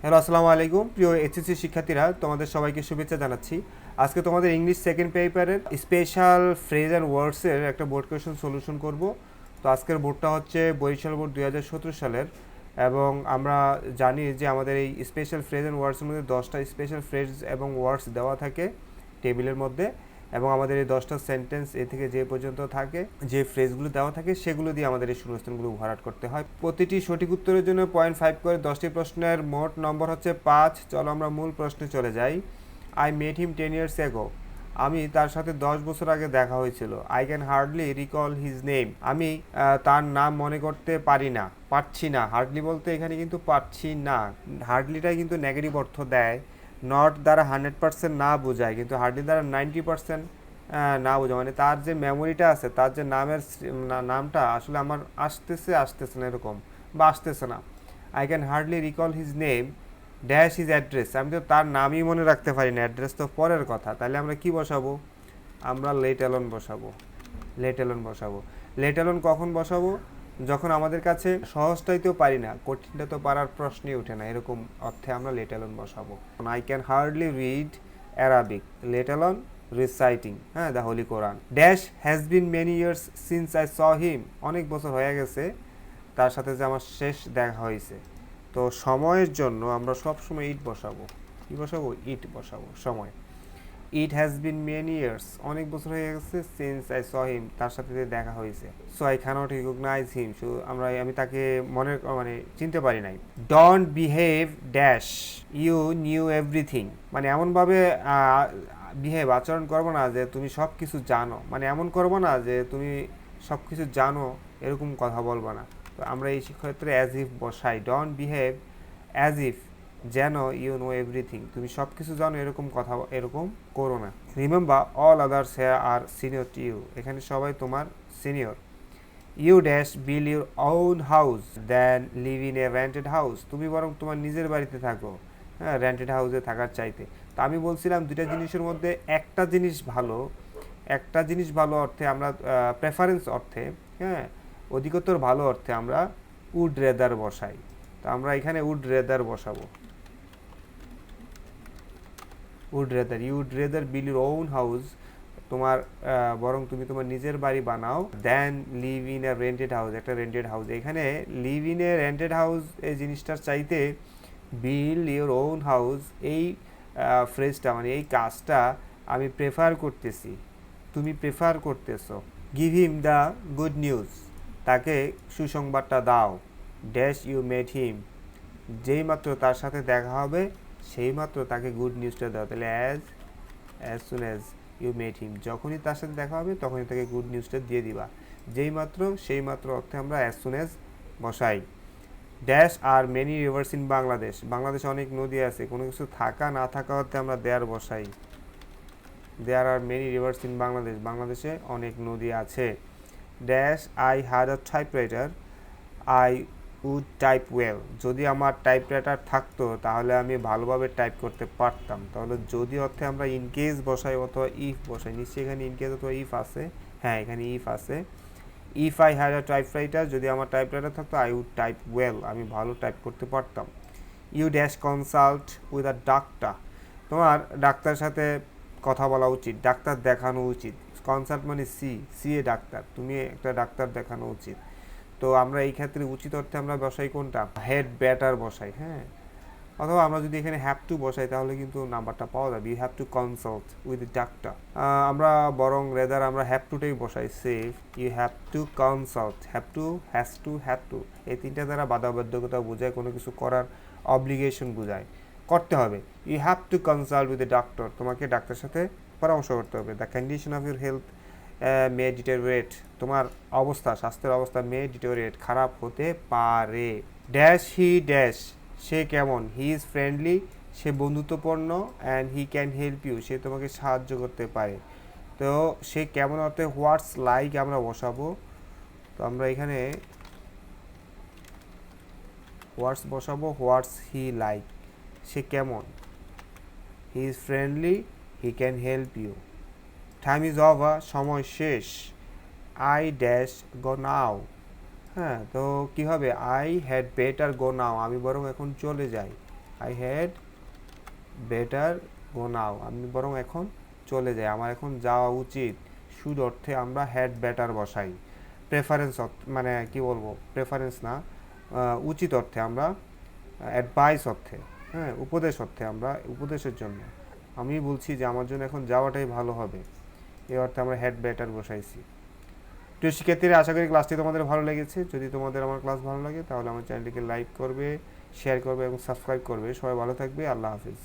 Hello, আসসালামু আলাইকুম প্রিয় এইচএসসি শিক্ষার্থীরা, তোমাদের সবাইকে শুভেচ্ছা জানাচ্ছি। আজকে তোমাদের ইংলিশ সেকেন্ড পেপারের স্পেশাল ফ্রেজ অ্যান্ড ওয়ার্ডসের একটা বোর্ড কোয়েশ্চেন সলিউশন করব। তো আজকের বোর্ডটা হচ্ছে বরিশাল বোর্ড 2017 সালের, এবং আমরা জানি যে আমাদের এই স্পেশাল ফ্রেজ অ্যান্ড ওয়ার্ডসের মধ্যে 10টা স্পেশাল ফ্রেজ এবং ওয়ার্ডস দেওয়া থাকে টেবিলের মধ্যে, এবং আমাদের এই 10টা সেন্টেন্স এ থেকে যে পর্যন্ত থাকে, যে ফ্রেজগুলো দেওয়া থাকে সেগুলো দিয়ে আমাদের এই শূন্যস্থানগুলো ভরাট করতে হয়। প্রতিটি সঠিক উত্তরের জন্য 0.5 করে 10টি প্রশ্নের মোট নম্বর হচ্ছে 5। চলো আমরা মূল প্রশ্নে চলে যাই। I met him 10 years ago। আমি তার সাথে 10 বছর আগে দেখা হয়েছিল। I can hardly recall his name. আমি তার নাম মনে করতে পারছি না। হার্ডলি বলতে এখানে কিন্তু পারছি না, হার্ডলিটাই কিন্তু নেগেটিভ অর্থ দেয়। নট দ্বারা 100% না বোঝায়, কিন্তু হার্ডলি দ্বারা 90% না বোঝায়, মানে তার যে মেমোরিটা আছে, তার যে নামটা আসলে আমার আসতেছে না এরকম, বা আসতেছে না। I can hardly recall his name dash his address. আমি তো তার নামই মনে রাখতে পারি না, অ্যাড্রেস তো পরের কথা। তাহলে আমরা কি বসাবো? আমরা লেট অ্যালোন বসাবো। লেট অ্যালোন কখন বসাবো? যখন আমাদের কাছে সহজটাই তো পারি না, কঠিনটা তো পারার প্রশ্নই ওঠে না, এরকম অর্থে আমরা লেট অ্যালোন বসাবো। I can hardly read Arabic, let alone reciting the holy Quran. Dash has been many years since I saw him. অনেক বছর হয়ে গেছে তার সাথে যে আমার শেষ দেখা হয়েছে। তো সময়ের জন্য আমরা সবসময় ইট বসাবো। কি বসাবো? ইট বসাবো। সময়। It has been many years, অনেক বছর হয়ে গেছে, সিন্স আই স হিম, তার সাথে যে দেখা হয়েছে। So I cannot recognise him, আমি তাকে চিনতে পারি নাই। Don't behave dash you knew everything. মানে এমনভাবে আচরণ করবো না যে তুমি সব কিছু জানো, মানে এমন করবো না যে তুমি সব কিছু জানো, এরকম কথা বলবো না। তো আমরা এই ক্ষেত্রে অ্যাজ ইফ বসাই। ডোন্ট বিহেভ অ্যাজ ইফ, যেন ইউ নো এভরিথিং, তুমি সব কিছু জানো এরকম করো না। Remember all others here are senior to you, এখানে সবাই তোমার senior. You dash build your own house than live in a rented house. তুমি বরং তোমার নিজের বাড়িতে থাকো, রেন্টেড হাউসে থাকার চাইতে। তো আমি বলছিলাম দুইটা জিনিসের মধ্যে একটা জিনিস ভালো অর্থে আমরা প্রেফারেন্স অর্থে, অধিকতর ভালো অর্থে আমরা উড রেদার বসাই। তো আমরা এখানে উড রেদার বসাবো। You would rather build your own house, তোমার বরং তুমি তোমার নিজের বাড়ি বানাও, then live in a rented house, একটা রেন্টেড হাউস। এখানে live in a rented house এই জিনিসটার চাইতে বিল ইউর ওন হাউস এই ফ্রেজটা, মানে এই কাজটা আমি প্রেফার করতেছি, তুমি প্রেফার করতেছো। Give him the good news, তাকে সুসংবাদটা দাও। ড্যাশ ইউ মেট হিম, যেই মাত্র তার সাথে দেখা হবে সেই মাত্র তাকে গুড নিউজটা দাও। তাহলে as soon as you met হিম, যখনই তার সাথে দেখা হবে তখনই তাকে গুড নিউজটা দিয়ে দিবা। যেই মাত্র সেই মাত্র অর্থে আমরা অ্যাজ সুন অ্যাজ বসাই। Dash R many rivers in Bangladesh, বাংলাদেশে অনেক নদী আছে, কোনো কিছু থাকা না থাকা অর্থে আমরা দেয়ার বসাই। There are many rivers in Bangladesh, বাংলাদেশে অনেক নদী আছে। Dash I had a typewriter I would type well, যদি আমার টাইপরাইটার থাকতো তাহলে আমি ভালোভাবে টাইপ করতে পারতাম। তাহলে যদি অর্থে আমরা ইনকেস বসাই অথবা ইফ বসাই, নিশ্চয়ই এখানে ইনকেস অথবা ইফ আছে। এখানে ইফ আছে। If I had a typewriter, যদি আমার টাইপরাইটার থাকতো, আই উড টাইপ ওয়েল, আমি ভালো টাইপ করতে পারতাম। You dash consult with a doctor, তোমার ডাক্তারের সাথে কথা বলা উচিত, ডাক্তার দেখানো উচিত। কনসাল্ট মানে সি এ ডাক্তার, তুমি একটা ডাক্তার দেখানো উচিত। তো আমরা এই ক্ষেত্রে উচিত অর্থে আমরা বসাই কোনটা? হেড বেটার বসাই। অথবা আমরা যদি এখানে হ্যাভ টু বসাই তাহলে কিন্তু নাম্বারটা পাওয়া যাবে। You have to consult with doctor. আমরা বরং রেদার আমরা হ্যাভ টুটাই বসাই। Save you have to consult, have to, have to, এই তিনটা দ্বারা বাধ্যবাধকতা বোঝায়, কোনো কিছু করার অব্লিগেশন বোঝায়, করতে হবে। You have to consult with doctor, তোমাকে ডাক্তারের সাথে পরামর্শ করতে হবে। The condition of your health may deteriorate, তোমার স্বাস্থ্যের অবস্থা মে ডিটেরিওরেট, খারাপ হতে পারে। ড্যাশ হি ড্যাশ, সে কেমন। হি ইজ ফ্রেন্ডলি, সে বন্ধুত্বপূর্ণ। And he can help you, সে তোমাকে সাহায্য করতে পারে। তো সে কেমন অর্থে হোয়াটস লাইক আমরা বসাবো। তো আমরা এখানে হোয়াটস বসাবো। হোয়াটস হি লাইক, সে কেমন। He is friendly, he can help you. Time is over, সময় শেষ। আই ড্যাশ গো নাও, তো কি হবে? I had better go now, আমি বরং এখন চলে যাই। I had better go now, আমি বরং এখন চলে যাই, আমার এখন যাওয়া উচিত। শুড অর্থে আমরা হ্যাড বেটার বসাই। প্রেফারেন্স মানে কি বলবো, প্রেফারেন্স না, উচিত অর্থে আমরা অ্যাডভাইস অর্থে, হ্যাঁ উপদেশ অর্থে আমরা উপদেশের জন্য আমি বলছি যে আমার জন্য এখন যাওয়াটাই ভালো হবে, এই অর্থে আমরা হ্যাড বেটার বসাইছি। প্রিয় শিক্ষার্থীরা, আশা করি ক্লাসটি তোমাদের ভালো লেগেছে। যদি তোমাদের আমার ক্লাস ভালো লাগে তাহলে আমার চ্যানেলটিকে লাইক করবে, শেয়ার করবে এবং সাবস্ক্রাইব করবে। সবাই ভালো থাকবে। আল্লাহ হাফিজ।